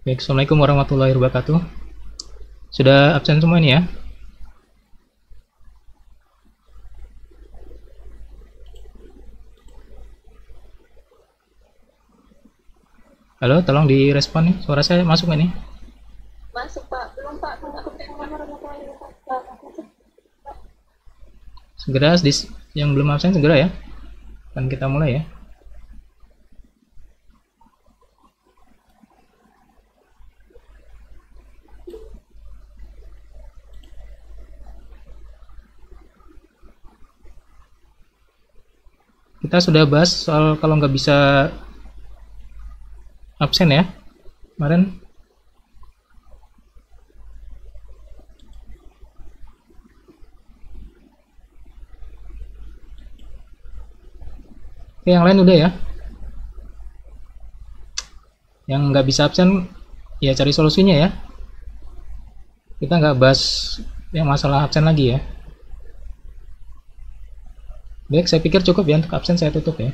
Baik, Assalamualaikum warahmatullahi wabarakatuh. Sudah absen semua ini ya? Halo, tolong direspon nih. Suara saya masuk nggak nih? Masuk Pak, belum Pak, Assalamualaikum warahmatullahi wabarakatuh. Segera, yang belum absen segera ya. Kan kita mulai ya. Kita sudah bahas soal kalau nggak bisa absen ya kemarin. Oke, yang lain udah ya. Yang nggak bisa absen ya cari solusinya ya. Kita nggak bahas yang masalah absen lagi ya. Baik, saya pikir cukup ya untuk absen, saya tutup ya.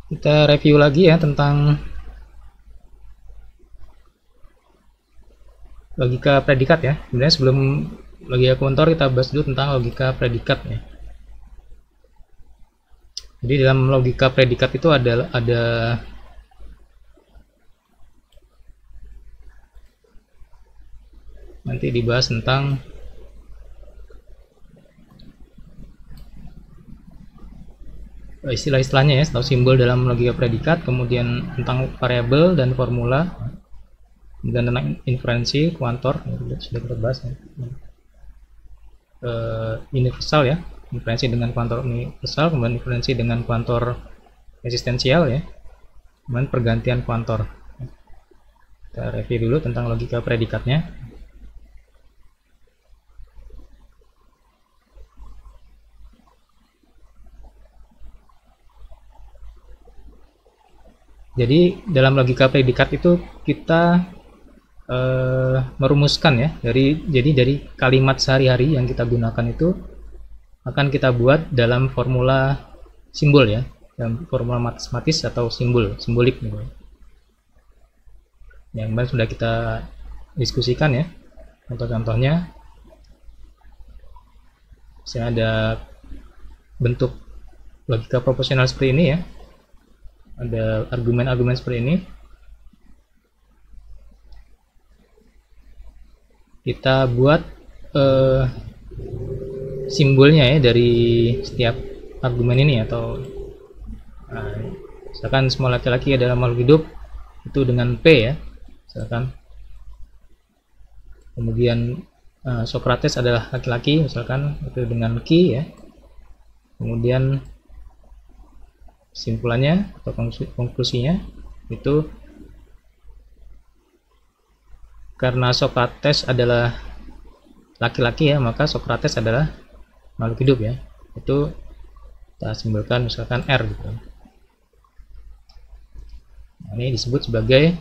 Kita review lagi ya tentang logika predikat ya. Sebenarnya sebelum logika komentar kita bahas dulu tentang logika predikat ya. Jadi dalam logika predikat itu ada nanti dibahas tentang istilah-istilahnya ya, atau simbol dalam logika predikat, kemudian tentang variabel dan formula, dan tentang inferensi kuantor sudah kita bahas ya. Universal ya, inferensi dengan kuantor universal, kemudian inferensi dengan kuantor eksistensial ya, kemudian pergantian kuantor. Kita review dulu tentang logika predikatnya. Jadi dalam logika predikat itu kita merumuskan ya, dari kalimat sehari-hari yang kita gunakan itu akan kita buat dalam formula simbol ya, dalam formula matematis atau simbolik gitu. Yang kemarin sudah kita diskusikan ya, contoh-contohnya. Misalnya ada bentuk logika proporsional seperti ini ya, ada argumen-argumen seperti ini. Kita buat simbolnya ya dari setiap argumen ini, atau misalkan semua laki-laki adalah makhluk hidup itu dengan P ya, misalkan. Kemudian Socrates adalah laki-laki misalkan, itu dengan Q ya. Kemudian kesimpulannya atau konklusinya itu karena Socrates adalah laki-laki ya, maka Socrates adalah makhluk hidup ya. Itu kita simbolkan misalkan R gitu. Nah, ini disebut sebagai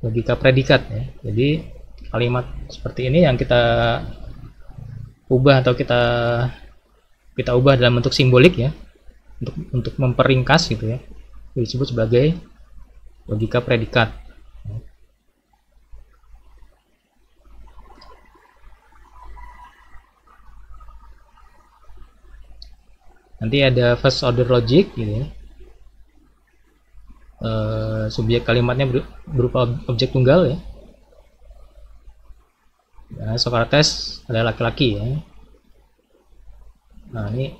logika predikat ya. Jadi kalimat seperti ini yang kita ubah atau kita ubah dalam bentuk simbolik ya, untuk memperingkas gitu ya, itu disebut sebagai logika predikat. Nanti ada first order logic gitu ya. Subjek kalimatnya berupa objek tunggal ya. Nah, Socrates adalah laki-laki ya. Nah, ini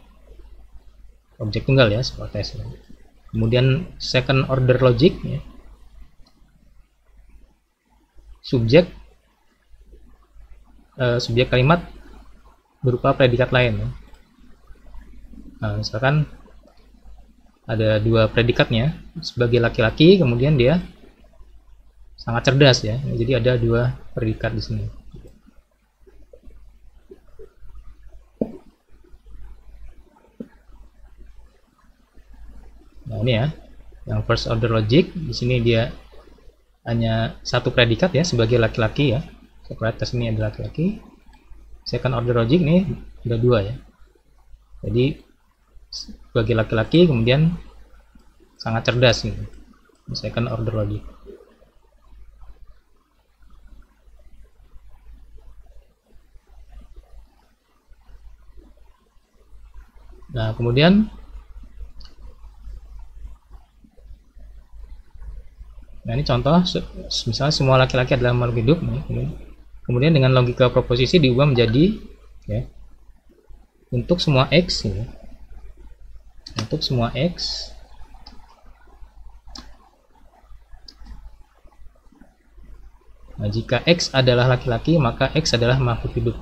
objek tunggal ya, Socrates. Kemudian second order logic ya. Subjek kalimat berupa predikat lain ya. Nah, misalkan ada dua predikatnya, sebagai laki-laki, kemudian dia sangat cerdas ya. Jadi ada dua predikat di sini. Nah ini ya, yang first order logic di sini dia hanya satu predikat ya sebagai laki-laki ya. Socrates ini adalah laki-laki. Second order logic ini ada dua ya. Jadi sebagai laki-laki kemudian sangat cerdas ini. Second order logic. Nah kemudian ini contoh, misalnya semua laki-laki adalah makhluk hidup. Kemudian dengan logika proposisi diubah menjadi ya, untuk semua X ya, untuk semua X nah, jika X adalah laki-laki maka X adalah makhluk hidup.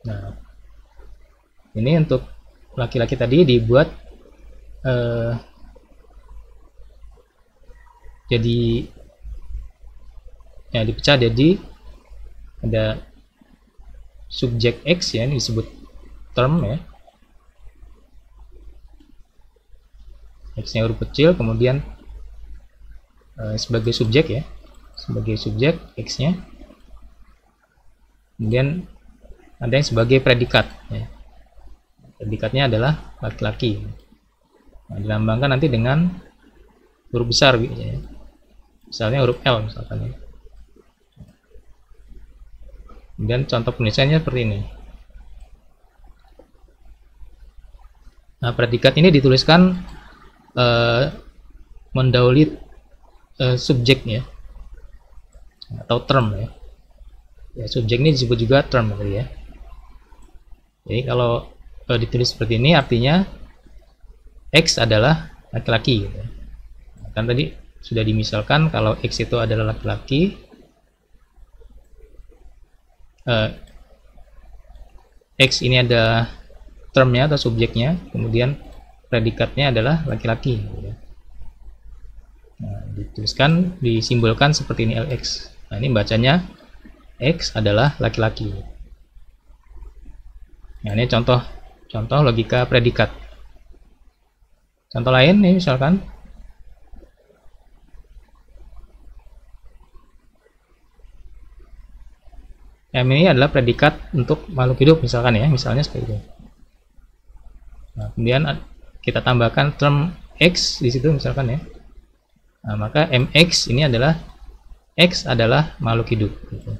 Nah ini untuk laki-laki tadi dibuat jadi ya dipecah jadi ada subjek X ya, ini disebut term ya, X nya huruf kecil, kemudian sebagai subjek ya, sebagai subjek X nya, kemudian ada yang sebagai predikat ya. Predikatnya adalah laki-laki. Nah, dilambangkan nanti dengan huruf besar ya. Misalnya huruf L misalkan ya. Kemudian contoh penulisannya seperti ini. Nah, predikat ini dituliskan mendahului subjeknya atau term ya. Ya, subjek ini disebut juga term ya. Jadi kalau ditulis seperti ini artinya X adalah laki-laki gitu. Kan tadi sudah dimisalkan kalau X itu adalah laki-laki, X ini ada termnya atau subjeknya, kemudian predikatnya adalah laki-laki gitu. Nah, dituliskan, disimbolkan seperti ini LX. Nah ini bacanya X adalah laki-laki. Nah ini contoh logika predikat. Contoh lain nih misalkan M ini adalah predikat untuk makhluk hidup misalkan ya, misalnya seperti itu. Nah, kemudian kita tambahkan term X di situ misalkan ya. Nah, maka MX ini adalah X adalah makhluk hidup gitu.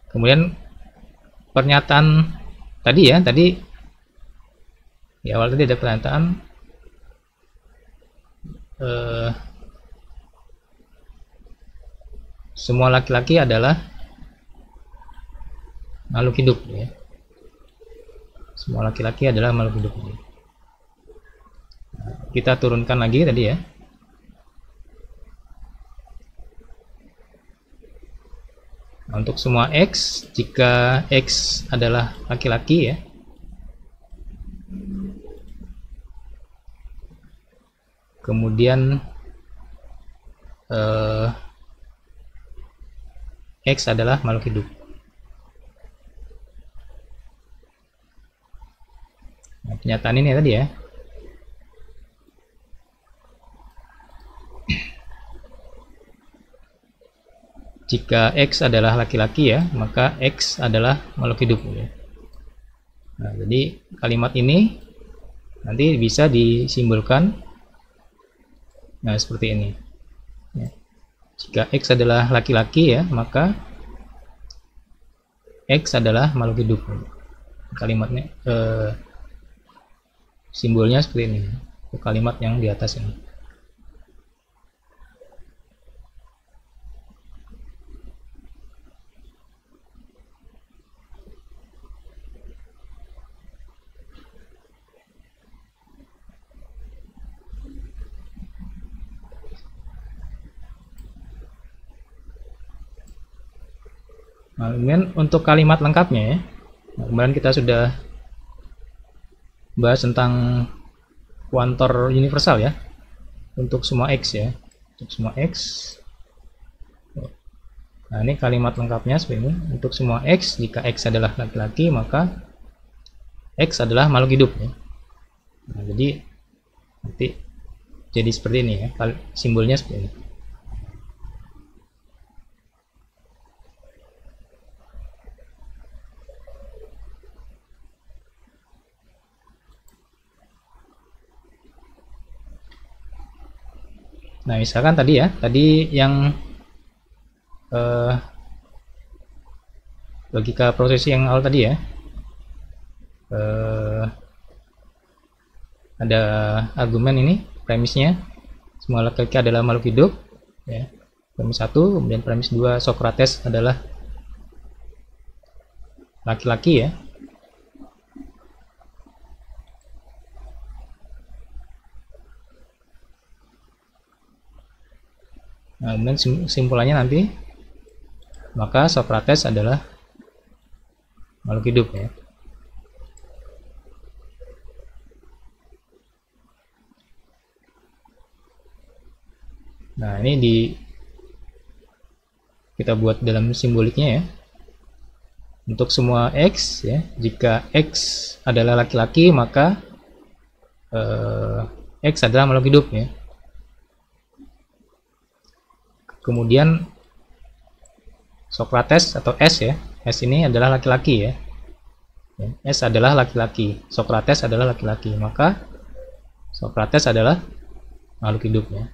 Kemudian pernyataan tadi ya, di awal tadi ada pernyataan semua laki-laki adalah makhluk hidup ya. Semua laki-laki adalah makhluk hidup. Nah, kita turunkan lagi tadi ya. Nah, untuk semua X, jika X adalah laki-laki ya, kemudian X adalah makhluk hidup. Nah, pernyataan ini tadi ya. Jika X adalah laki-laki ya, maka X adalah makhluk hidup ya. Nah, jadi kalimat ini nanti bisa disimbolkan nah seperti ini ya. Jika X adalah laki-laki ya, maka X adalah makhluk hidup. Kalimatnya simbolnya seperti ini, kalimat yang di atas ini. Nah, kemudian untuk kalimat lengkapnya ya. Nah, kemarin kita sudah bahas tentang kuantor universal ya. Untuk semua X ya. Untuk semua X. Nah, ini kalimat lengkapnya seperti ini. Untuk semua X, jika X adalah laki-laki, maka X adalah makhluk hidup ya. Nah, jadi nanti jadi seperti ini ya. Simbolnya seperti ini. Nah, misalkan tadi ya, tadi yang logika prosesi yang awal tadi ya, ada argumen ini, premisnya semua laki-laki adalah makhluk hidup ya. Premis 1, kemudian premis 2, Socrates adalah laki-laki ya. Nah, kemudian simpulannya nanti, maka Socrates adalah makhluk hidup ya. Nah, ini kita buat dalam simboliknya ya. Untuk semua X ya, jika X adalah laki-laki, maka X adalah makhluk hidup ya. Kemudian Socrates atau S ya, S ini adalah laki-laki ya. S adalah laki-laki, Socrates adalah laki-laki, maka Socrates adalah makhluk hidup ya.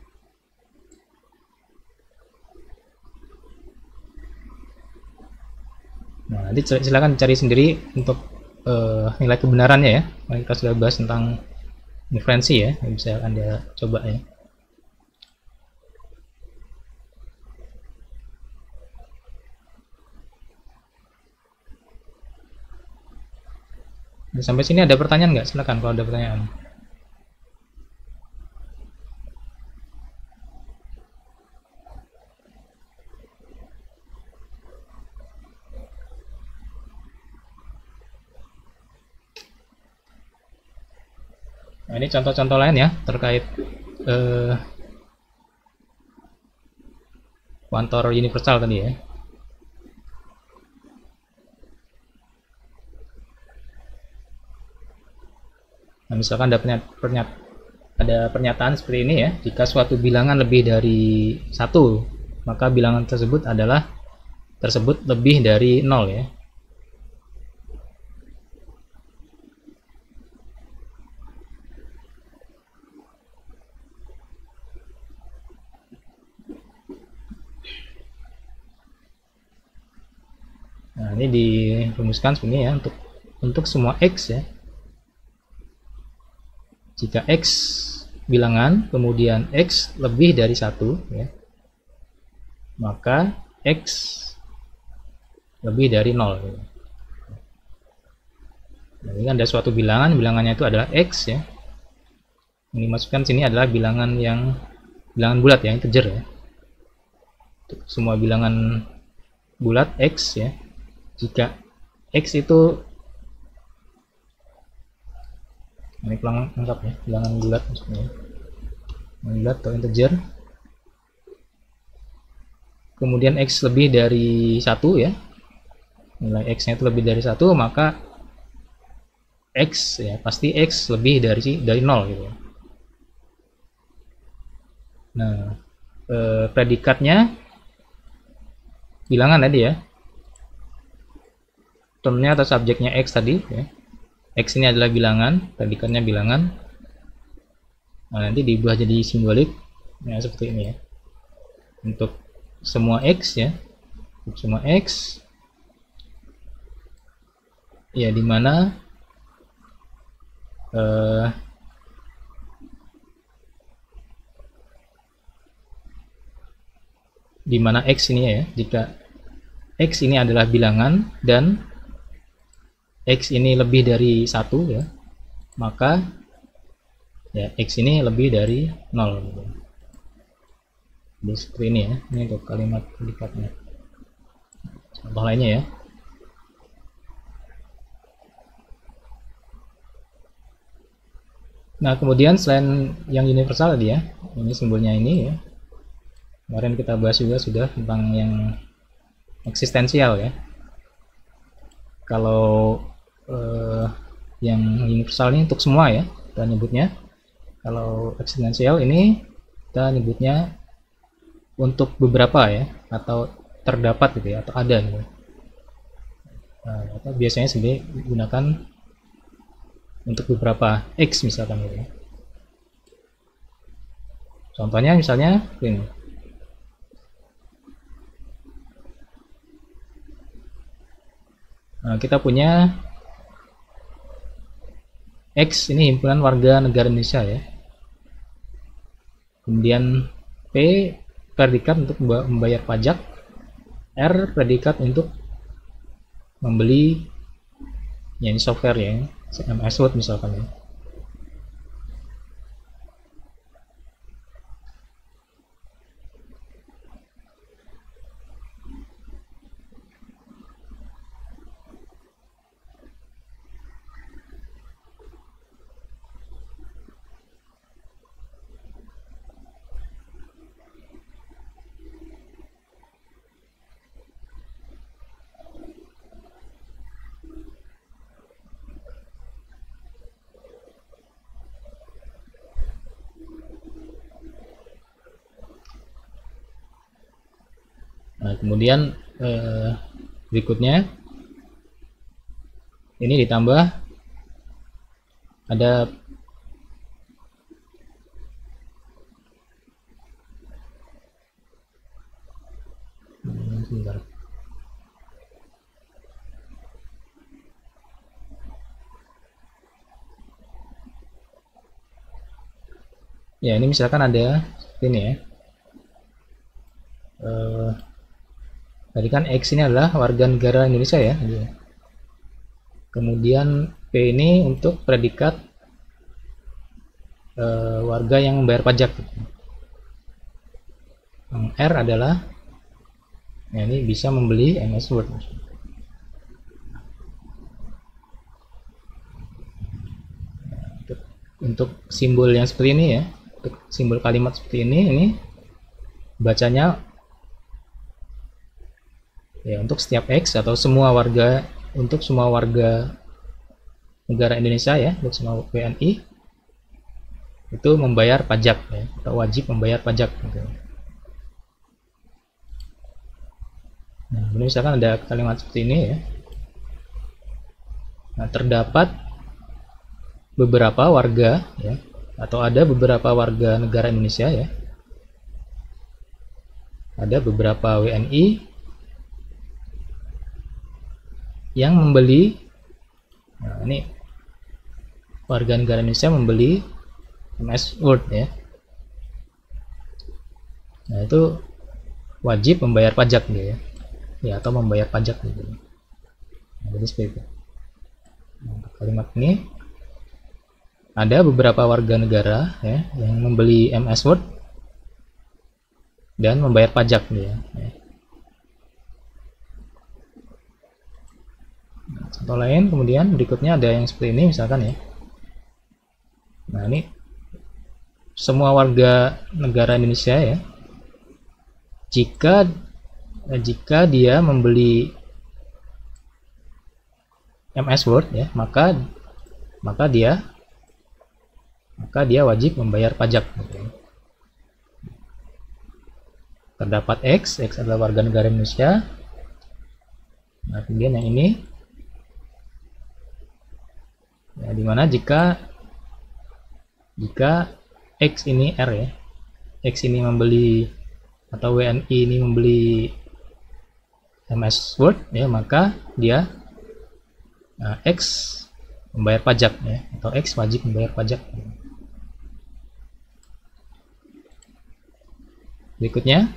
Nah, nanti silakan cari sendiri untuk nilai kebenarannya ya. Kita sudah bahas tentang inferensi ya, bisa Anda coba ya. Nah, sampai sini ada pertanyaan nggak? Silakan kalau ada pertanyaan. Nah, ini contoh-contoh lain ya terkait kuantor universal tadi ya. Nah, misalkan ada pernyataan seperti ini ya, jika suatu bilangan lebih dari 1, maka bilangan tersebut lebih dari 0 ya. Nah, ini dirumuskan sebenarnya ya untuk semua X ya. Jika X bilangan, kemudian X lebih dari 1 ya, maka X lebih dari 0 ya. Nah, ini kan ada suatu bilangannya itu adalah X ya. Ini masukkan sini adalah bilangan bulat ya, integer ya. Untuk semua bilangan bulat X ya. Jika X itu ini lengkap ya, bilangan bulat maksudnya, bulat atau integer, kemudian X lebih dari 1 ya, nilai X nya itu lebih dari 1, maka X ya pasti X lebih dari 0 gitu ya. Nah, predikatnya bilangan tadi ya, termnya atau subjeknya X tadi ya. X ini adalah bilangan, predikatnya bilangan. Nah, nanti diubah jadi simbolik ya, seperti ini ya. Untuk semua X ya, untuk semua X ya, dimana X ini ya, jika X ini adalah bilangan dan X ini lebih dari 1 ya, maka ya X ini lebih dari 0 gitu. Jadi seperti ini ya, ini untuk kalimat predikatnya. Contoh lainnya ya. Nah, kemudian selain yang universal tadi ya, ini simbolnya ini ya. Kemarin kita bahas juga sudah tentang yang eksistensial ya. Kalau yang universal ini untuk semua ya, kita nyebutnya. Kalau eksistensial ini kita nyebutnya untuk beberapa ya, atau terdapat gitu ya, atau ada gitu. Nah, atau biasanya sebenarnya digunakan untuk beberapa X misalkan gitu ya. Contohnya misalnya ini. Nah, kita punya X ini himpunan warga negara Indonesia ya. Kemudian P predikat untuk membayar pajak, R predikat untuk membeli ya ini software ya, MS Word misalkan ya. Nah, kemudian berikutnya ini ditambah ada sebentar. Ya, ini misalkan ada ini ya. Tadi kan X ini adalah warga negara Indonesia ya. Kemudian P ini untuk predikat warga yang membayar pajak. R adalah ya ini bisa membeli MS Word. Untuk simbol yang seperti ini ya, untuk simbol kalimat seperti ini bacanya ya untuk setiap X atau semua warga, untuk semua warga negara Indonesia ya, untuk semua WNI itu membayar pajak ya, atau wajib membayar pajak gitu. Nah, ini misalkan ada kalimat seperti ini ya. Nah, terdapat beberapa warga ya, atau ada beberapa warga negara Indonesia ya. Ada beberapa WNI yang membeli, nah ini warga negara Indonesia membeli MS Word ya. Nah, itu wajib membayar pajak gitu ya, atau membayar pajak gitu. Nah, jadi seperti itu. Nah, kalimat ini ada beberapa warga negara ya yang membeli MS Word dan membayar pajak gitu ya. Contoh lain kemudian berikutnya ada yang seperti ini misalkan ya. Nah, ini semua warga negara Indonesia ya, jika dia membeli MS Word ya, maka dia wajib membayar pajak. Terdapat X adalah warga negara Indonesia. Nah, kemudian yang ini ya, dimana jika X ini R ya, X ini membeli atau WNI ini membeli MS Word ya, maka dia X membayar pajak ya, atau X wajib membayar pajak. Berikutnya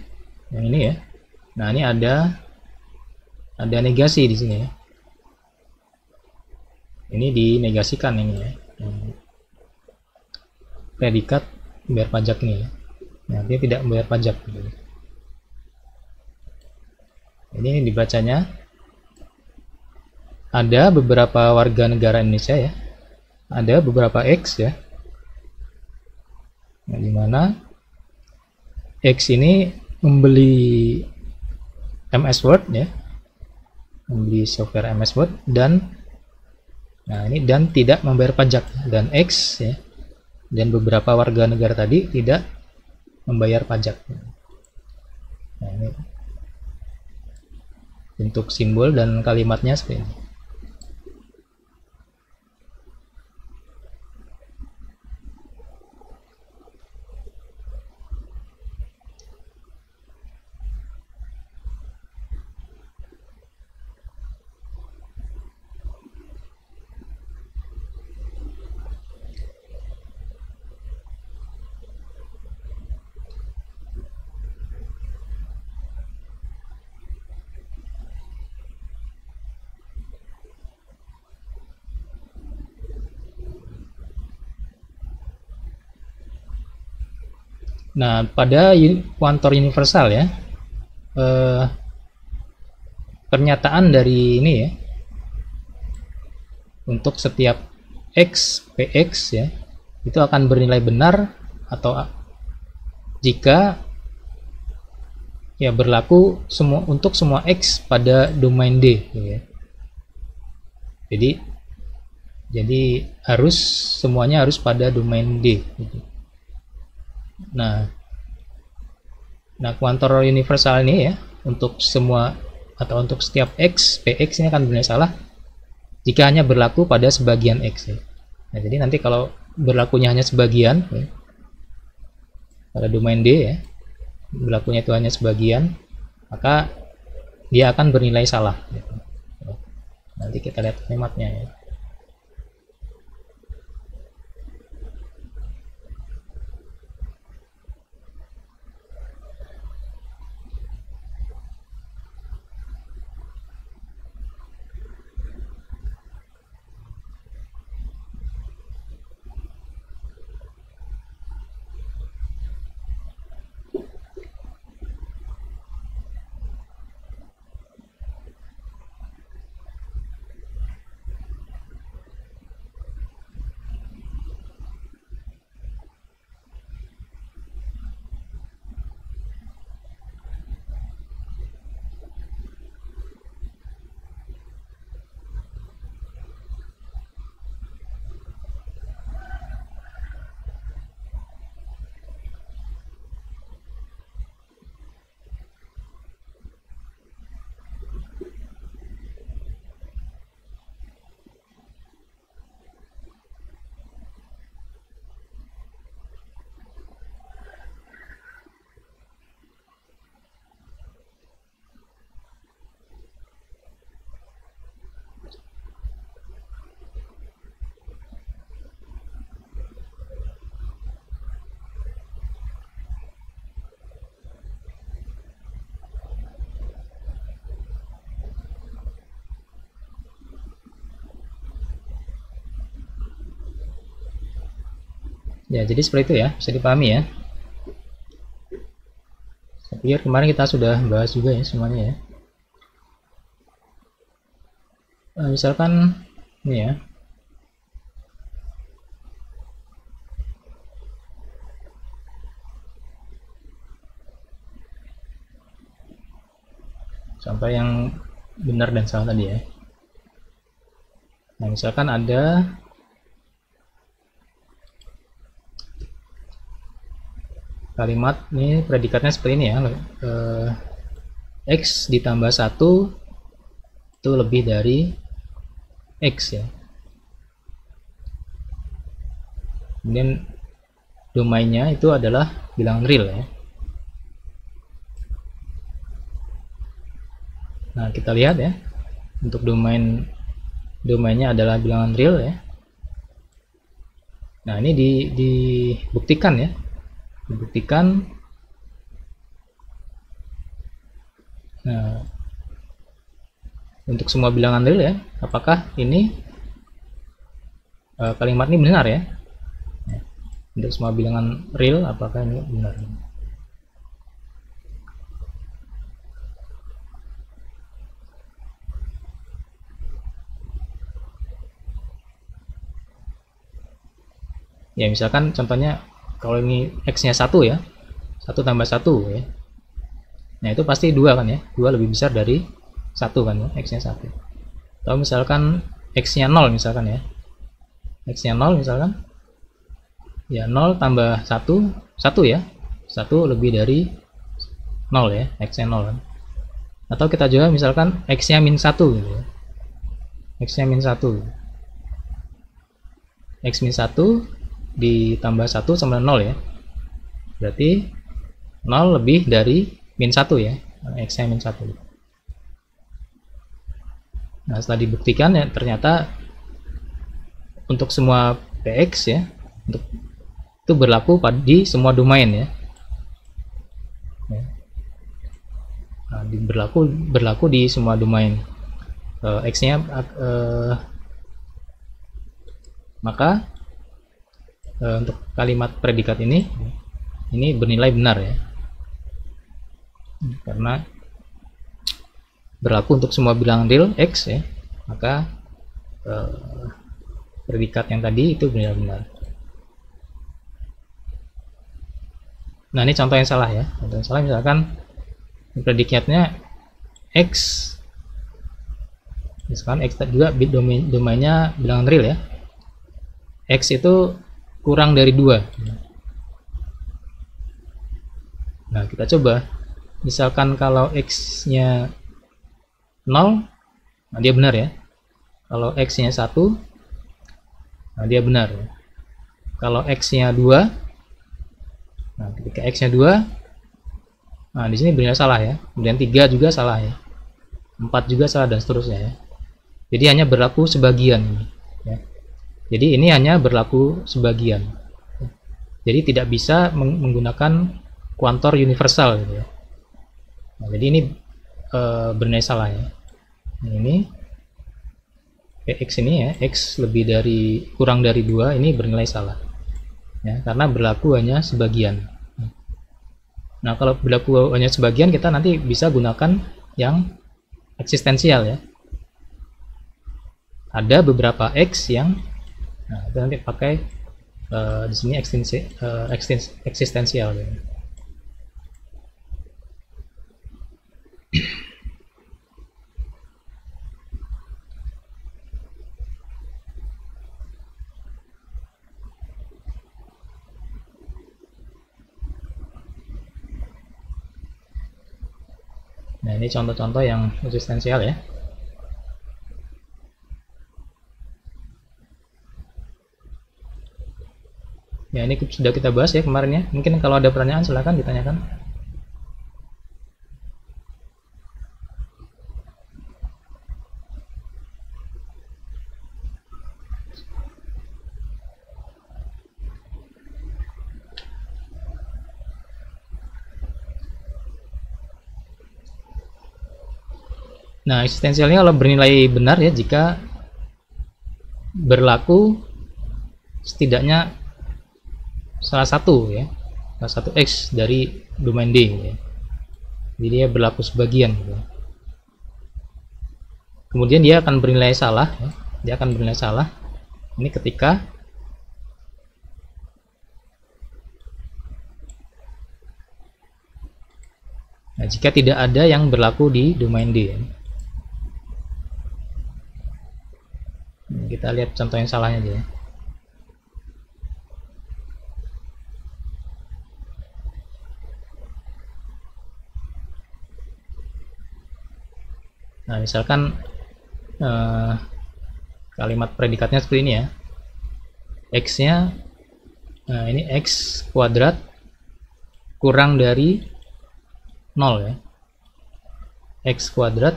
yang ini ya. Nah, ini ada negasi di sini ya. Ini dinegasikan ini ya. Predikat membayar pajak ini ya. Nah, dia tidak membayar pajak gitu. Ini dibacanya ada beberapa warga negara Indonesia ya, ada beberapa X ya, nah, dimana X ini membeli MS Word ya, membeli software MS Word, dan nah ini dan tidak membayar pajak, dan X ya, dan beberapa warga negara tadi tidak membayar pajak. Nah, ini bentuk simbol dan kalimatnya seperti ini. Nah, pada kuantor universal ya, pernyataan dari ini ya, untuk setiap X, PX ya, itu akan bernilai benar atau jika ya berlaku semua untuk semua X pada domain D ya. Jadi harus semuanya harus pada domain D gitu. Nah, kuantor universal ini ya, untuk semua atau untuk setiap X, PX ini akan bernilai salah jika hanya berlaku pada sebagian X ya. Nah, jadi nanti kalau berlakunya hanya sebagian ya, pada domain D ya, berlakunya itu hanya sebagian, maka dia akan bernilai salah gitu. Nanti kita lihat kalimatnya ya. Ya, jadi seperti itu ya, bisa dipahami ya. Saya pikir kemarin kita sudah bahas juga ya semuanya ya. Misalkan ini ya, contoh yang benar dan salah tadi ya. Nah, misalkan ada kalimat ini predikatnya seperti ini ya, X ditambah 1 itu lebih dari X ya. Kemudian domainnya itu adalah bilangan real ya. Nah, kita lihat ya, untuk domainnya adalah bilangan real ya. Nah, ini dibuktikan ya, dibuktikan. Nah, untuk semua bilangan real ya, apakah ini kalimat ini benar ya? Untuk semua bilangan real, apakah ini benar? Ya misalkan contohnya kalau ini x-nya 1 ya, 1 tambah 1 ya. Nah itu pasti 2 kan ya, 2 lebih besar dari 1 kan ya, x-nya 1. Atau misalkan x-nya 0 misalkan ya, x-nya 0 misalkan, ya 0 tambah 1, 1 ya, 1 lebih dari 0 ya, x-nya 0 kan. Atau kita juga misalkan x-nya min 1 gitu ya, x-nya min 1, x min 1 ditambah 1 sama 0 ya, berarti 0 lebih dari min 1 ya, x-nya min 1. Nah setelah dibuktikan ya ternyata untuk semua px ya, untuk itu berlaku di semua domain ya. Nah, berlaku di semua domain x-nya, maka untuk kalimat predikat ini bernilai benar ya, karena berlaku untuk semua bilangan real x ya, maka predikat yang tadi itu benar-benar. Nah ini contoh yang salah ya, contoh yang salah misalkan predikatnya x, misalkan x juga domainnya bilangan real ya, x itu kurang dari 2. Nah kita coba, misalkan kalau x-nya 0, nah dia benar ya. Kalau x-nya 1, nah dia benar ya. Kalau x-nya 2, nah ketika x-nya 2, nah di sini benar salah ya. Kemudian 3 juga salah ya, 4 juga salah, dan seterusnya ya. Jadi hanya berlaku sebagian ya. Jadi ini hanya berlaku sebagian. Jadi tidak bisa menggunakan kuantor universal gitu ya. Nah, jadi ini bernilai salah ya. Ini x ini ya, x lebih dari kurang dari 2 ini bernilai salah ya, karena berlaku hanya sebagian. Nah kalau berlaku hanya sebagian, kita nanti bisa gunakan yang eksistensial ya. Ada beberapa x yang, nah itu nanti pakai di sini eksistensial ya. Nah ini contoh-contoh yang eksistensial ya. Ya ini sudah kita bahas ya kemarin ya. Mungkin kalau ada pertanyaan silahkan ditanyakan. Nah eksistensialnya kalau bernilai benar ya jika berlaku setidaknya salah satu ya, salah satu x dari domain D ya. Jadi dia berlaku sebagian gitu. Kemudian dia akan bernilai salah ya. Dia akan bernilai salah ini ketika jika tidak ada yang berlaku di domain D ya. Kita lihat contoh yang salahnya aja ya. Nah misalkan kalimat predikatnya seperti ini ya, x nya ini x kuadrat kurang dari 0 ya, x kuadrat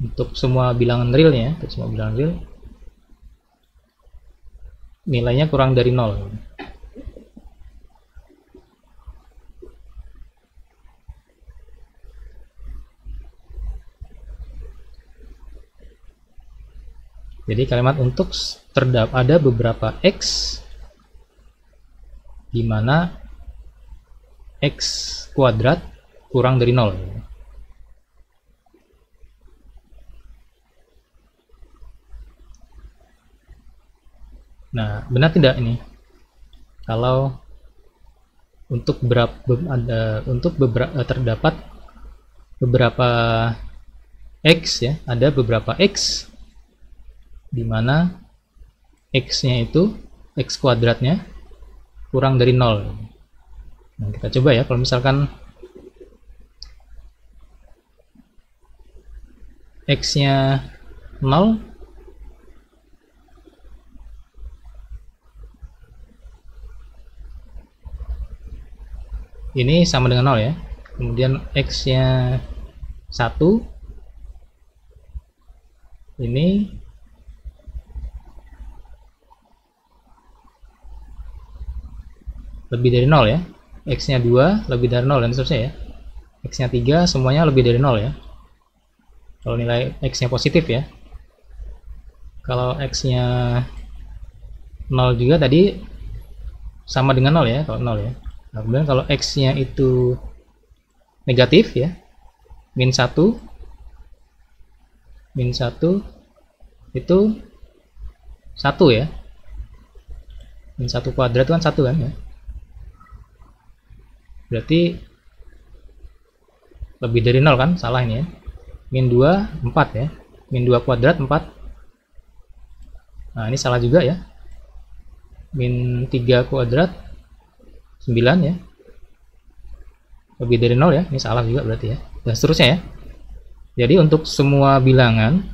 untuk semua bilangan real ya, untuk semua bilangan real nilainya kurang dari 0. Jadi kalimat untuk ada beberapa x di mana x kuadrat kurang dari 0. Nah, benar tidak ini? Kalau untuk terdapat beberapa x ya, ada beberapa x di mana x-nya itu x kuadratnya kurang dari 0. Nah, kita coba ya, kalau misalkan x-nya 0, ini sama dengan 0 ya. Kemudian x-nya 1, ini lebih dari 0 ya. X-nya 2 lebih dari 0 dan seterusnya ya. X-nya 3 semuanya lebih dari 0 ya. Kalau nilai x-nya positif ya. Kalau x-nya 0 juga tadi sama dengan 0 ya, kalau 0 ya. Nah, kemudian kalau x-nya itu negatif ya, min 1 itu 1 ya. Min 1 kuadrat itu kan 1 kan ya. Berarti lebih dari 0 kan, salah ini ya. Min 2 4 ya, min 2 kuadrat 4. Nah, ini salah juga ya. Min 3 kuadrat 9 ya, lebih dari 0 ya, ini salah juga berarti ya, dan seterusnya ya. Jadi untuk semua bilangan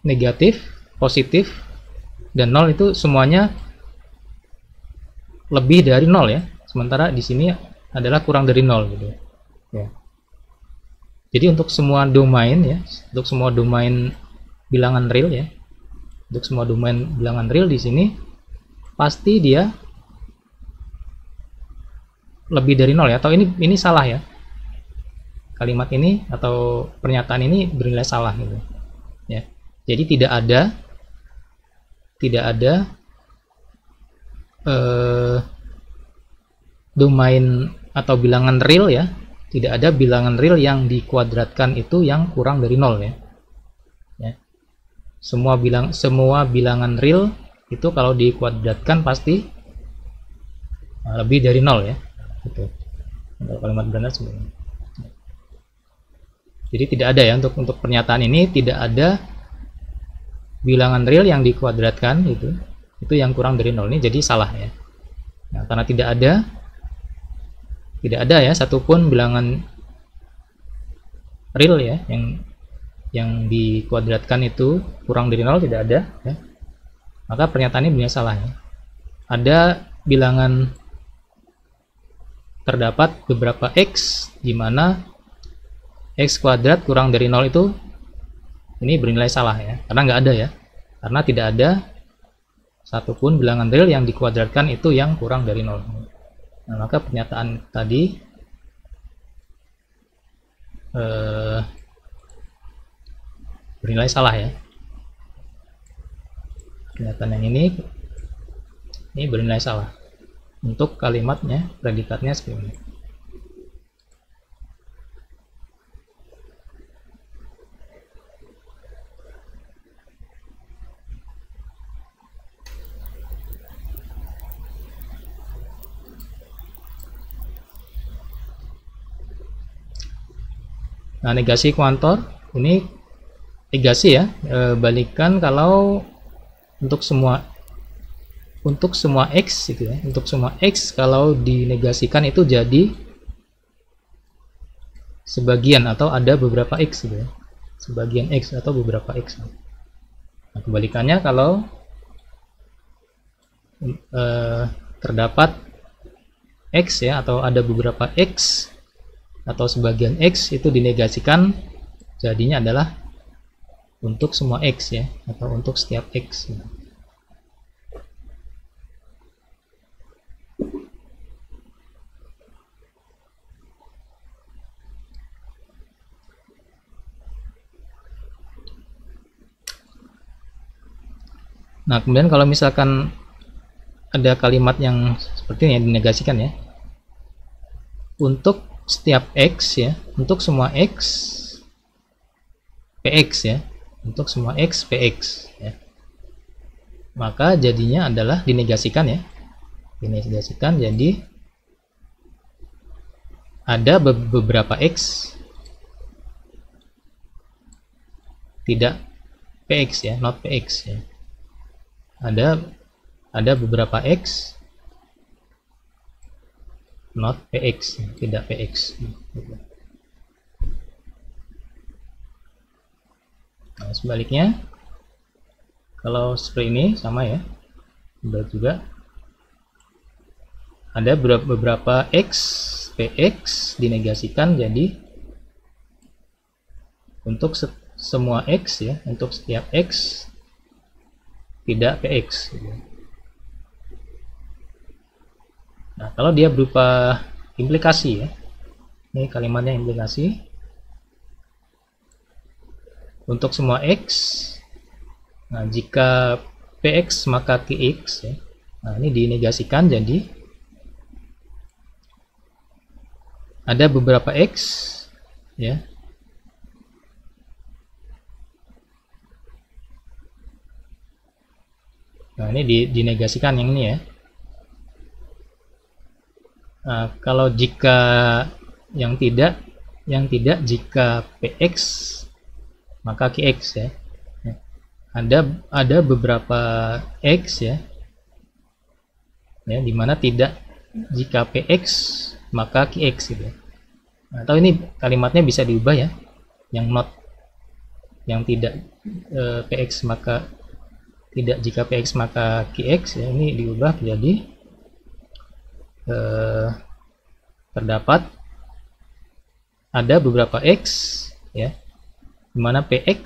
negatif, positif, dan 0 itu semuanya lebih dari 0 ya, sementara di sini adalah kurang dari 0 gitu ya. Jadi untuk semua domain ya, untuk semua domain bilangan real ya, untuk semua domain bilangan real di sini pasti dia lebih dari 0 ya, atau ini salah ya, kalimat ini atau pernyataan ini bernilai salah gitu ya. Jadi tidak ada domain atau bilangan real ya, tidak ada bilangan real yang dikuadratkan itu yang kurang dari 0 ya. Semua bilangan real itu kalau dikuadratkan pasti lebih dari 0 ya. Gitu. Untuk kalimat benar sebenarnya. Jadi tidak ada ya, untuk pernyataan ini tidak ada bilangan real yang dikuadratkan itu yang kurang dari 0, ini jadi salah ya. Nah, karena tidak ada ya satupun bilangan real ya yang dikuadratkan itu kurang dari 0, tidak ada ya. Maka pernyataan ini benar salah ya. Ada bilangan terdapat beberapa x di mana x kuadrat kurang dari 0 itu ini bernilai salah ya, karena nggak ada ya, karena tidak ada satupun bilangan real yang dikuadratkan itu yang kurang dari 0. Nah, maka pernyataan tadi bernilai salah ya. Pernyataan yang ini bernilai salah untuk kalimatnya, predikatnya seperti ini. Nah, negasi kuantor ini negasi ya, balikan kalau untuk semua x gitu ya, untuk semua x kalau dinegasikan itu jadi sebagian atau ada beberapa x gitu ya, sebagian x atau beberapa x. Nah, kebalikannya kalau terdapat x ya, atau ada beberapa x atau sebagian x itu dinegasikan, jadinya adalah untuk semua x ya, atau untuk setiap x ya. Nah, kemudian kalau misalkan ada kalimat yang seperti ini yang dinegasikan ya, untuk setiap x ya, untuk semua x px ya, untuk semua X PX ya. Maka jadinya adalah dinegasikan ya. Dinegasikan, jadi ada beberapa X tidak PX ya, not PX ya. Ada beberapa X not PX, tidak PX. Nah, sebaliknya kalau seperti ini sama ya, juga ada beberapa X PX dinegasikan, jadi untuk semua X ya, untuk setiap X tidak PX gitu. Nah, kalau dia berupa implikasi ya, ini kalimatnya implikasi untuk semua X. Nah, jika PX maka QX ya. Nah, ini dinegasikan, jadi ada beberapa X ya, nah ini dinegasikan yang ini ya. Nah, kalau jika yang tidak jika PX maka QX ya. Ada beberapa X ya, dimana tidak jika PX maka QX gitu. Nah, atau ini kalimatnya bisa diubah ya, yang not, yang tidak PX maka tidak jika PX maka QX ya, ini diubah menjadi terdapat ada beberapa X ya, dimana PX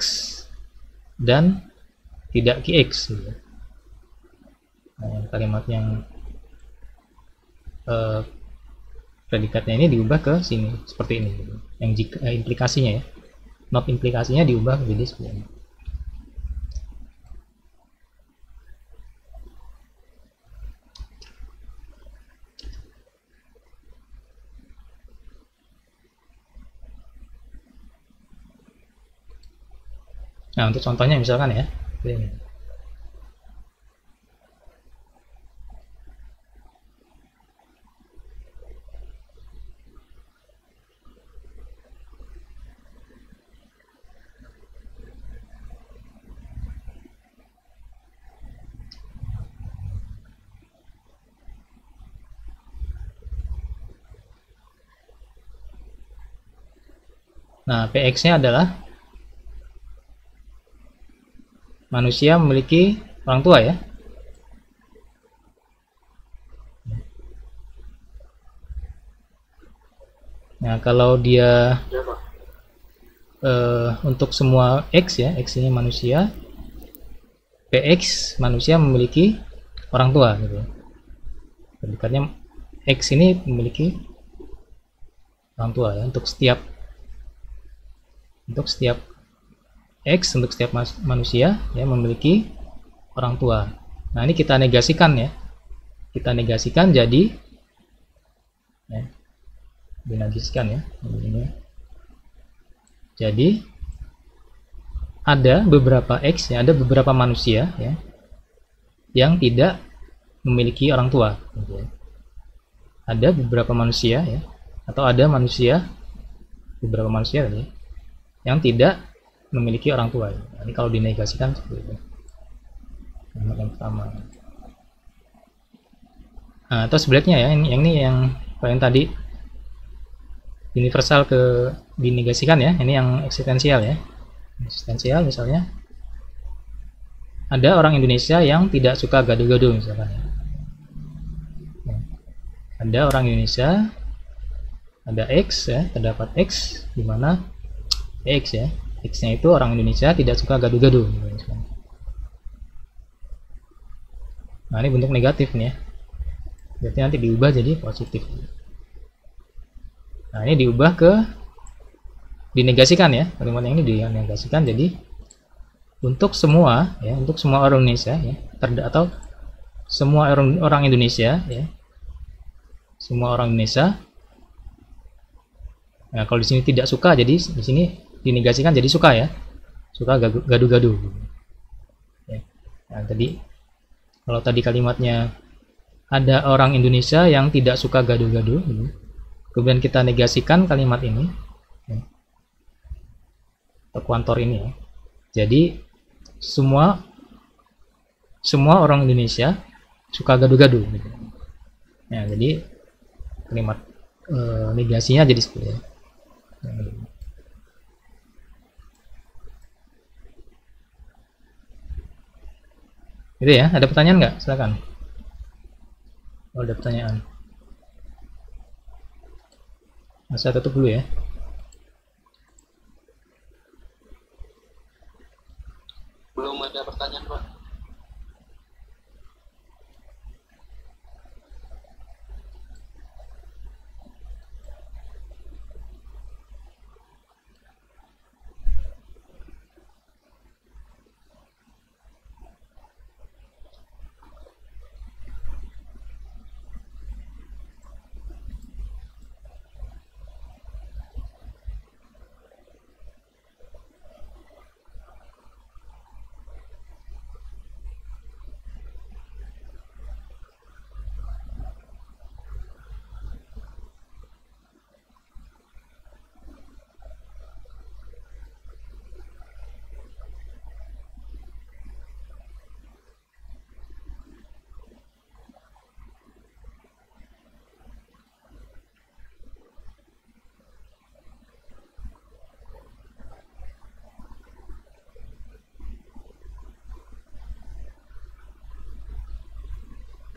dan tidak QX gitu. Nah, kalimat yang predikatnya ini diubah ke sini seperti ini gitu. Yang jika implikasinya ya, not implikasinya diubah menjadi seperti ini. Nah, untuk contohnya misalkan ya, ini. Nah, PX-nya adalah manusia memiliki orang tua ya. Nah, kalau dia untuk semua X ya, X ini manusia, PX manusia memiliki orang tua gitu. Predikatnya X ini memiliki orang tua ya, untuk setiap X, untuk setiap manusia ya memiliki orang tua. Nah, ini kita negasikan ya, kita negasikan jadi ya, dinegasikan ya ini. Jadi ada beberapa X ya, ada beberapa manusia ya yang tidak memiliki orang tua gitu ya. Ada beberapa manusia ya, atau ada beberapa manusia ya, yang tidak memiliki orang tua. Ini kalau dinegasikan seperti itu. Yang pertama. Nah, atau sebaliknya ya, ini yang paling tadi universal ke dinegasikan ya. Ini yang eksistensial ya. Eksistensial misalnya ada orang Indonesia yang tidak suka gado-gado misalkan ya. Ada orang Indonesia, ada X ya, terdapat X di mana X ya, X-nya itu orang Indonesia tidak suka gado-gado. Nah, ini bentuk negatif nih ya, berarti nanti diubah jadi positif. Nah, ini diubah ke dinegasikan ya, kalimat yang ini dinegasikan jadi untuk semua ya, untuk semua orang Indonesia ya, atau semua orang Indonesia ya, semua orang Indonesia. Nah, kalau di sini tidak suka, jadi di sini dinegasikan jadi suka ya, suka gaduh-gaduh. Ya. Nah, kalau tadi kalimatnya ada orang Indonesia yang tidak suka gaduh-gaduh, kemudian kita negasikan kalimat ini, ya, atau kuantor ini, ya. Jadi semua orang Indonesia suka gaduh-gaduh. Gitu. Ya, jadi kalimat negasinya jadi seperti itu. Gitu ya, ada pertanyaan nggak? Silakan. Oh, ada pertanyaan. Nah, saya tutup dulu ya. Belum ada pertanyaan, Pak.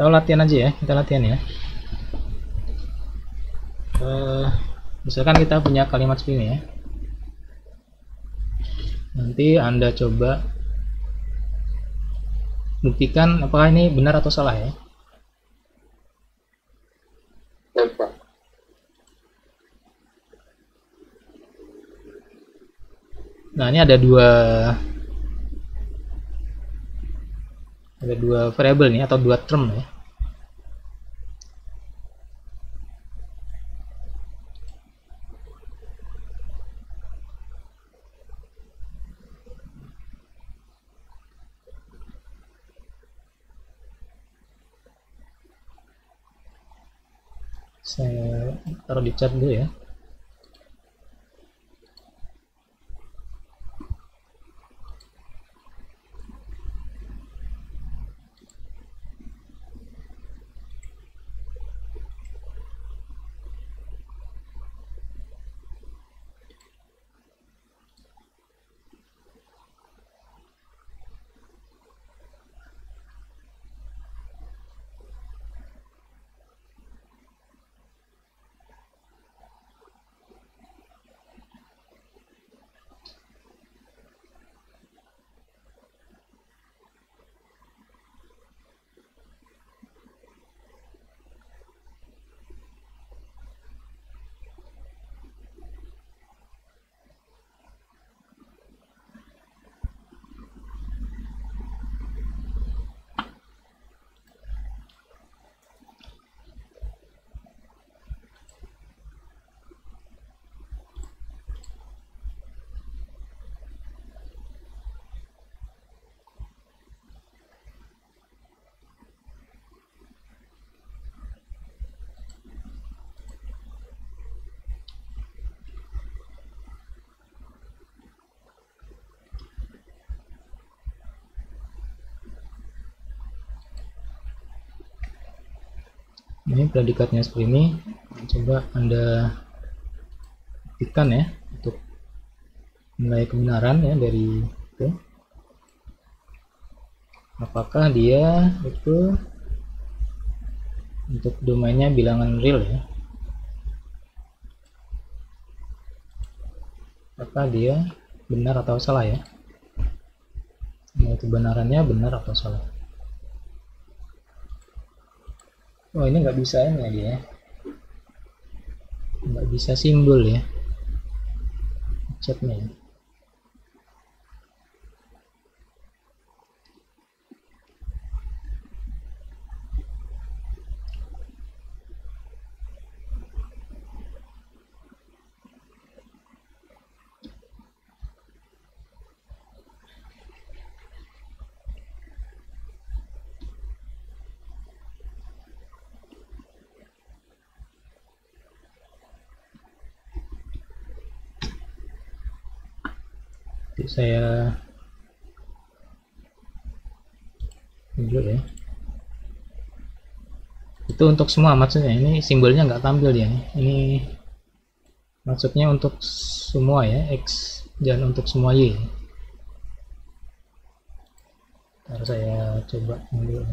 Kita latihan aja ya, kita latihan ya. Misalkan kita punya kalimat seperti ini ya. Nanti Anda coba buktikan apakah ini benar atau salah ya. Baik, Pak. Nah, ini ada dua variabel nih atau dua term ya. Saya taruh di chat dulu ya. Ini predikatnya seperti ini. Coba Anda buktikan ya untuk nilai kebenaran ya dari itu. Apakah dia itu untuk domainnya bilangan real ya? Apakah dia benar atau salah ya? Nilai kebenarannya benar atau salah? Oh, ini nggak bisa ini ya dia, nggak bisa simbol ya chatnya ya. Nanti saya tunjuk ya. Itu untuk semua maksudnya, ini simbolnya nggak tampil ya, ini maksudnya untuk semua ya, X dan untuk semua Y. Ntar saya coba ambil.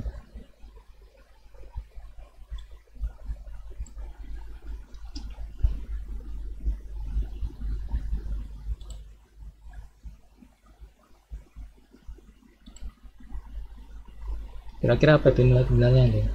Kira-kira apa itu nilai-nilainya deh?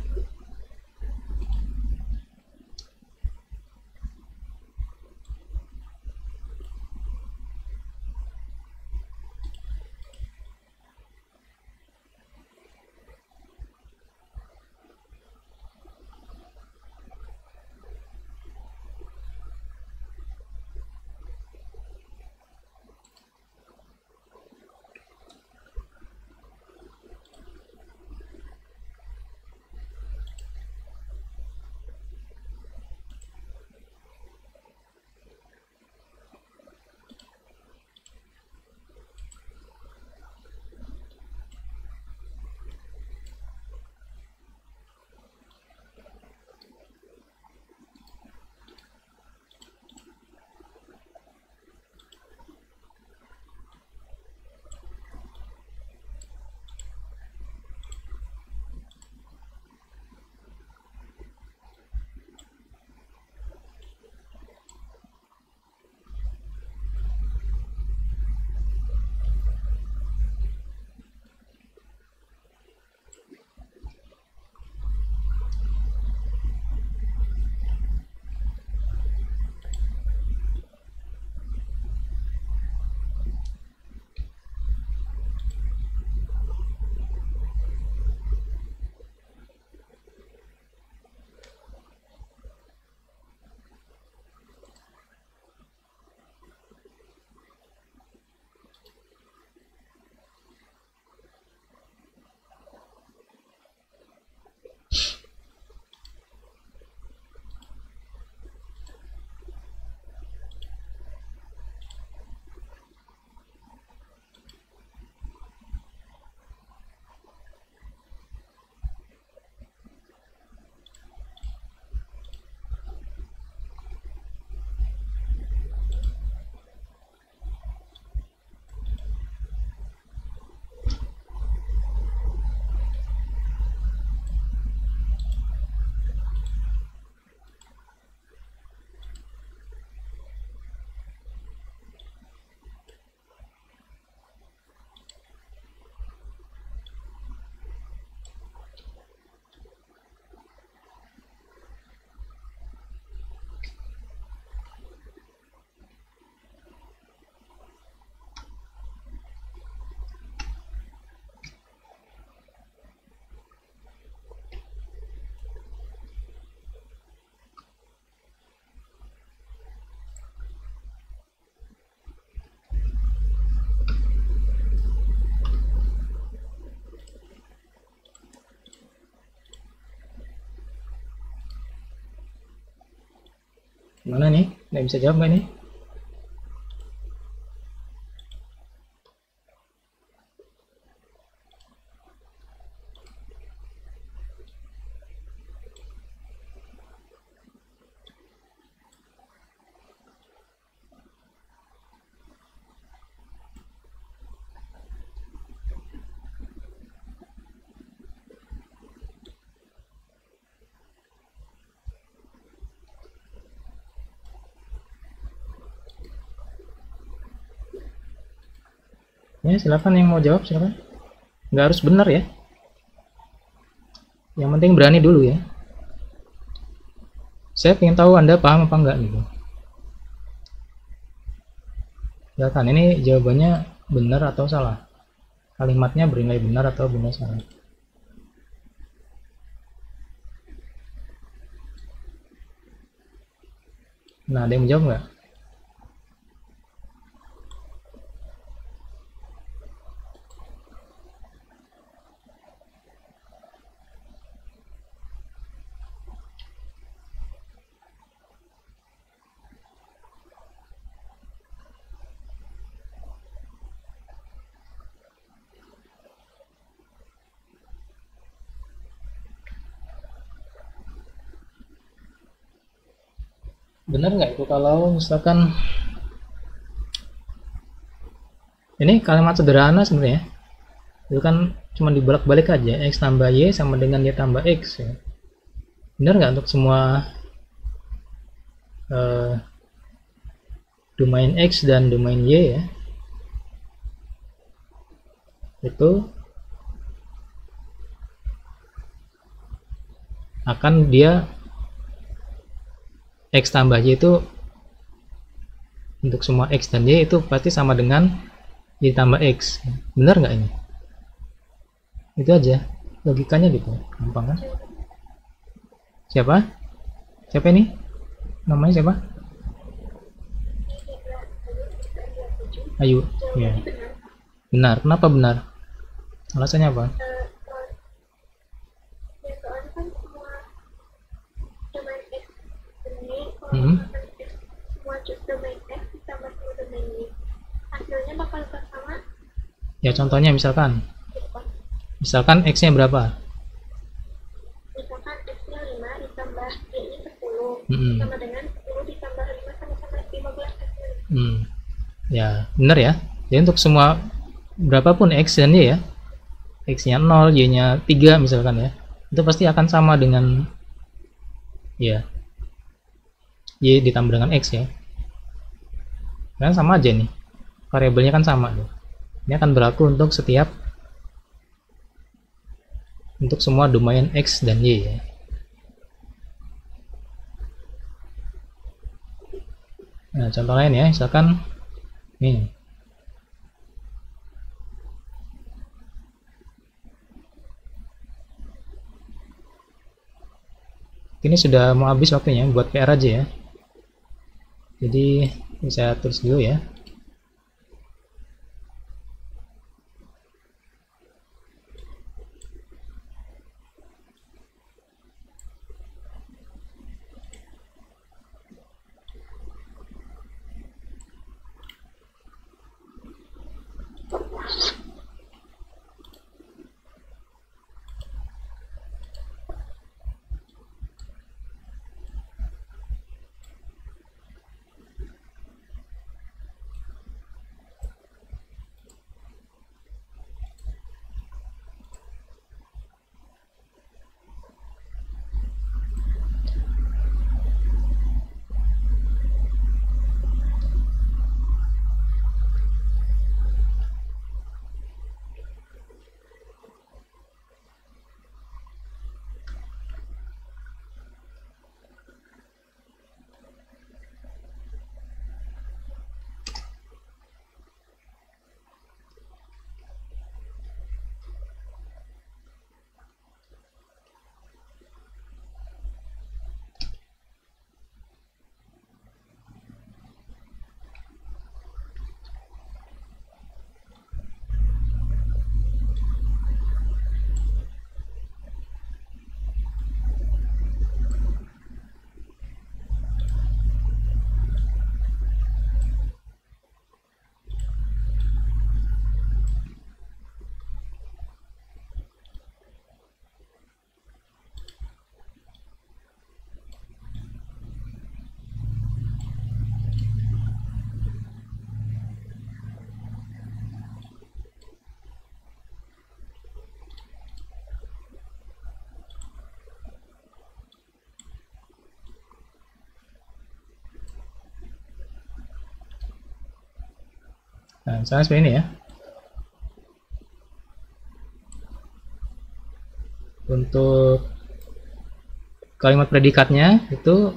Mana nih? Nggak bisa jawab nggak nih? Ya, silakan yang mau jawab, silakan. Nggak harus benar ya. Yang penting berani dulu ya. Saya ingin tahu Anda paham apa enggak gitu. Silakan, ini jawabannya benar atau salah. Kalimatnya bernilai benar atau benar salah. Nah, ada yang menjawab nggak? Benar nggak itu kalau misalkan ini kalimat sederhana sebenarnya, itu kan cuma dibolak-balik aja, x tambah y sama dengan y tambah x ya. Benar nggak untuk semua domain x dan domain y ya, itu akan dia x tambah y itu untuk semua x dan y itu pasti sama dengan y tambah x. Benar nggak ini? Itu aja logikanya gitu, gampang kan? Siapa ini namanya siapa? Ayu ya. Benar. Kenapa benar? Alasannya apa? Ya soalnya kan semua domain X ini, Hmm. semua domain X ditambah semua domain Y, hasilnya bakal sama Ya contohnya misalkan gitu kan. x nya berapa? Misalkan X-nya 5 ditambah Y-nya 10, Hmm. sama dengan 10 ditambah 5 sama-sama 15 hasilnya. Ya benar ya. Jadi untuk semua berapapun x dan y ya, x nya 0, y nya 3 misalkan ya, itu pasti akan sama dengan ya y ditambah dengan x ya, karena sama aja nih, variabelnya kan sama tuh. Ini akan berlaku untuk semua domain x dan y ya. Nah contoh lain ya, misalkan nih ini sudah mau habis waktunya, buat PR aja ya. Jadi bisa tulis dulu ya. Nah, misalnya seperti ini ya. Untuk kalimat predikatnya itu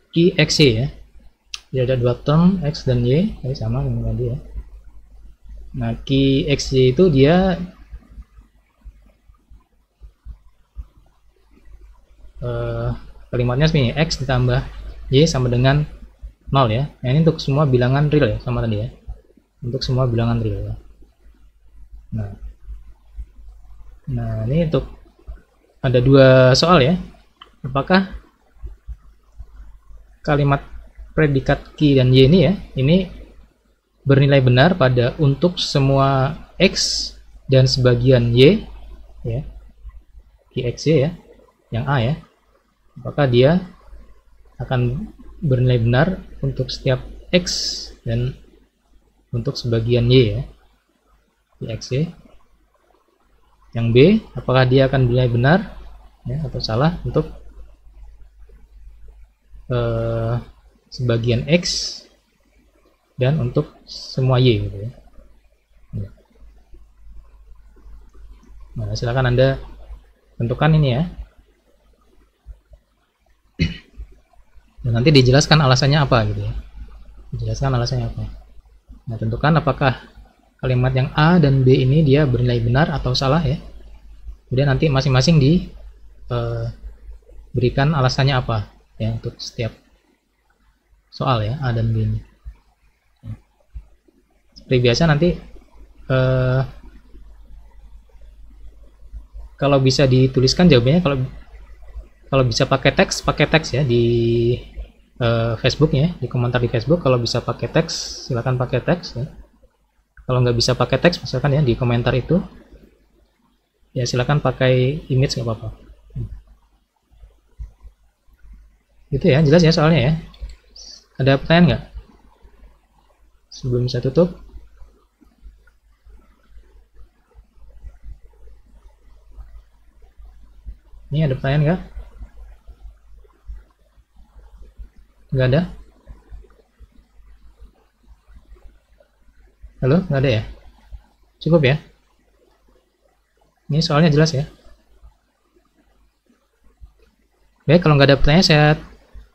Q, X, Y ya. Jadi ada dua term X dan Y, ini sama dengan tadi ya. Nah, Q, X, Y itu dia kalimatnya seperti ini, X ditambah Y sama dengan 0 ya. Nah, ini untuk semua bilangan real ya, sama tadi ya. Untuk semua bilangan real ya. Nah ini untuk ada dua soal ya. Apakah kalimat predikat Q dan Y ini ya, ini bernilai benar pada untuk semua X dan sebagian Y ya, Q, X, Y ya, yang A ya. Apakah dia akan bernilai benar untuk setiap X dan untuk sebagian Y ya, di XY. Yang B, apakah dia akan bernilai benar ya, atau salah untuk sebagian X dan untuk semua Y gitu ya. Nah, silakan Anda tentukan ini ya. Dan nanti dijelaskan alasannya apa gitu ya. Dijelaskan alasannya apa. Nah, tentukan apakah kalimat yang A dan B ini dia bernilai benar atau salah ya. Kemudian nanti masing-masing diberikan alasannya apa ya untuk setiap soal ya, A dan B ini. Seperti biasa nanti kalau bisa dituliskan jawabannya, kalau bisa pakai teks ya di Facebook ya, di komentar di Facebook. Kalau bisa pakai teks silakan pakai teks ya. Kalau nggak bisa pakai teks misalkan ya di komentar itu ya silakan pakai image, nggak apa-apa. Gitu ya, jelas ya soalnya ya. Ada pertanyaan nggak sebelum saya tutup? Ini ada pertanyaan nggak? Nggak ada? Halo, nggak ada ya? Cukup ya? Ini soalnya jelas ya? Baik, kalau nggak ada pertanyaan saya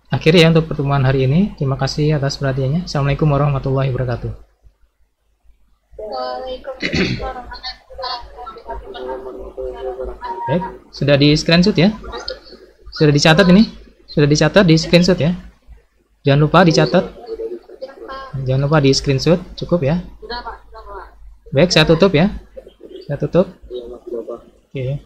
akhiri ya untuk pertemuan hari ini. Terima kasih atas perhatiannya. Assalamualaikum warahmatullahi wabarakatuh. Waalaikumsalam warahmatullahi wabarakatuh. Baik, sudah di screenshot ya? Sudah dicatat ini? Sudah dicatat di screenshot ya? Jangan lupa dicatat. Jangan lupa di screenshot, cukup ya? Baik, saya tutup ya. Saya tutup. Oke.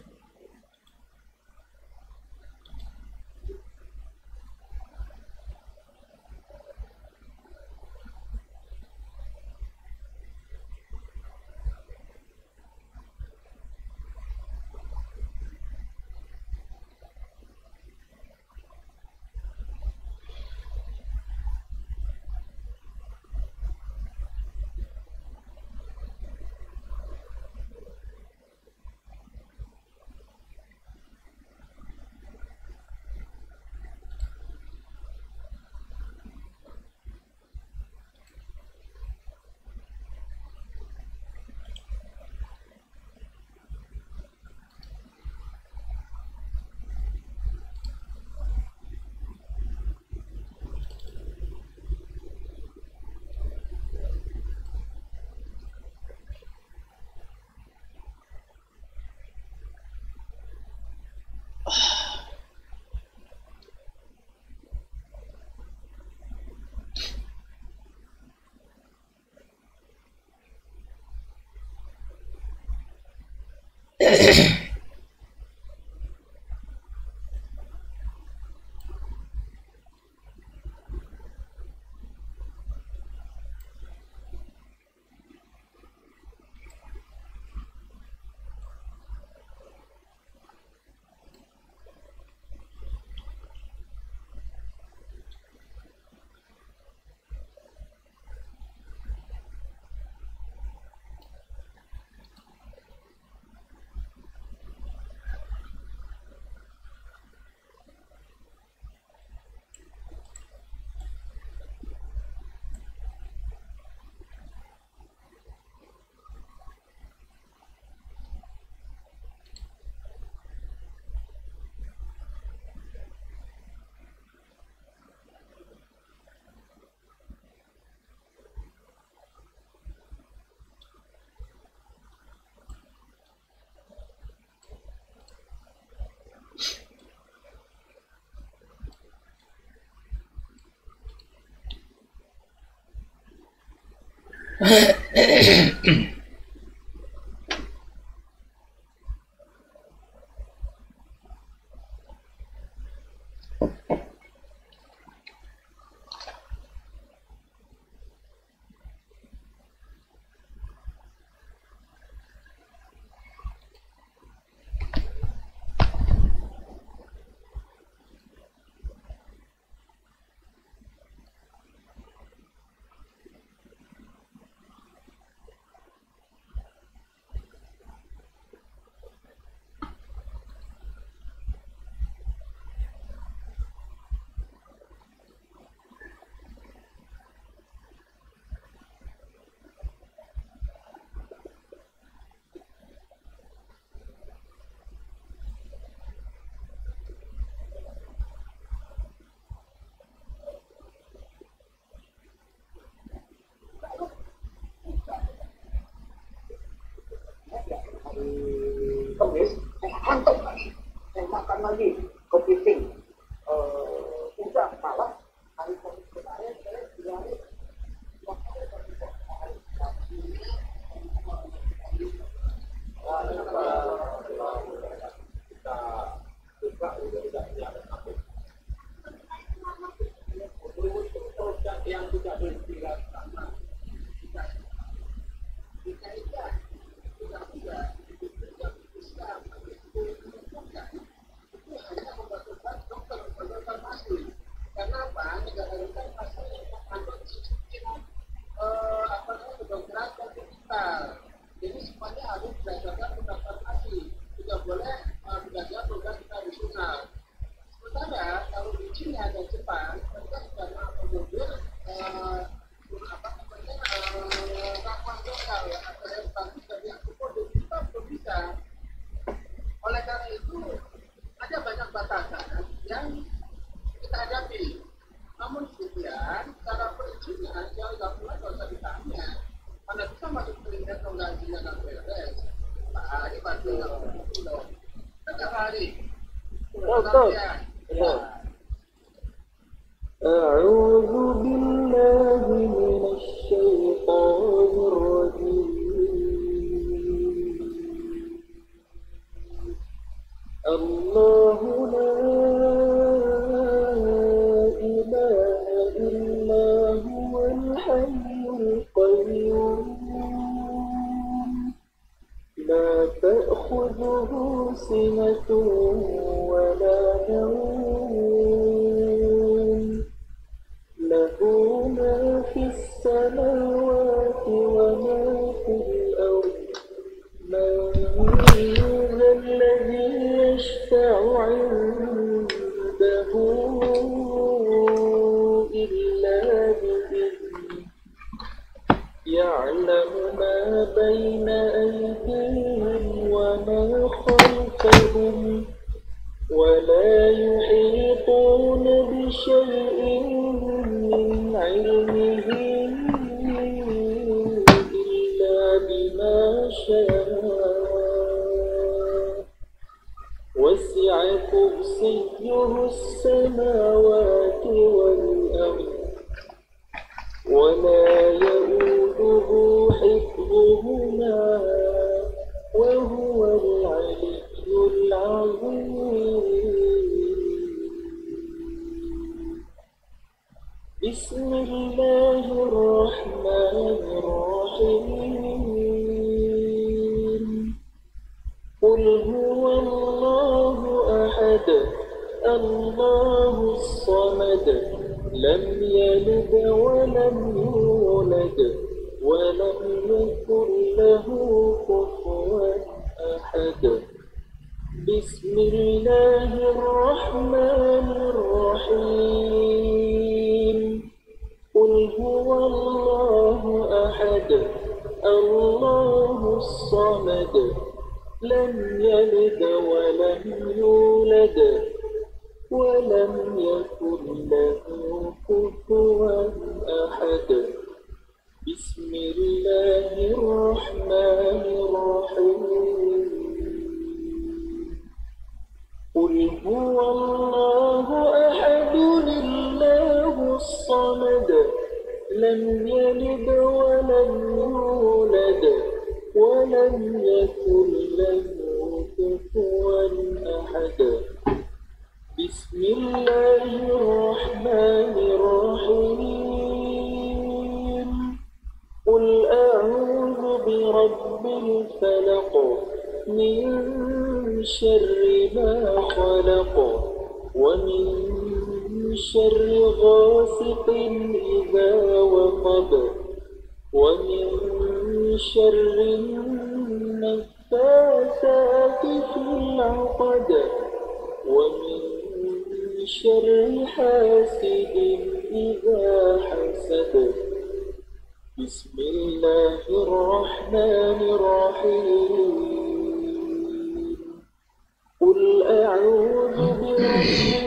lagi computing udah malah hari kemarin saya bilangin yang tidak berpihak sama kita tidak bisa Islam itu hanya membutuhkan dokter asli. Kenapa negara kita masih menganut sistem kedokteran digital. Jadi semuanya harus berdasarkan pendaftaran asli. Tidak boleh belajar program tradisional. Sementara kalau di China dan Jepang mereka sudah mengakomodir ramuan lokal atau yang bagus dari yang kita belum bisa. Oleh karena itu ada banyak batasan yang kita hadapi. Namun demikian cara perizinan yang dilakukan tidak usah ditanya. Mana bisa masuk perizinan kalau nggak izinnya nggak beres. Pak Hari pasti nggak begitu dong. Setiap hari. Betul. أعوذ بالله من الشيطان الرجيم الله لا إله إلا هو الحي القيوم لا تأخذه سنة ولا نوم له ما في السماوات وما في الأرض من ذا الذي يشفع عنده إلا بإذنه يعلم ما بين أيديهم وما خلفهم ولا يحيطون بشيء من علمه إلا بما شاء وسع كرسيه السماوات والأرض ولا يؤوده حفظهما وهو العلي العظيم بسم الله الرحمن الرحيم قل هو الله أحد الله الصمد لم يلد ولم يولد ولم يكن له كفوا أحد بسم الله الرحمن الرحيم قل هو الله أحد الله الصمد لم يلد ولم يولد ولم يكن له كفوا أحد بسم الله الرحمن الرحيم قل هو الله أحد الله الصمد لم يلد ولم يولد ولم يكن له كفوا أحد بسم الله الرحمن الرحيم قل أعوذ برب الفلق من شر ما خلق ومن شر غاسق إذا وقب ومن شر النفاثات في العقد ومن شر حاسد إذا حسد بسم الله الرحمن الرحيم قل أعوذ برب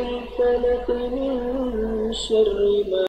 الفلق من شر ما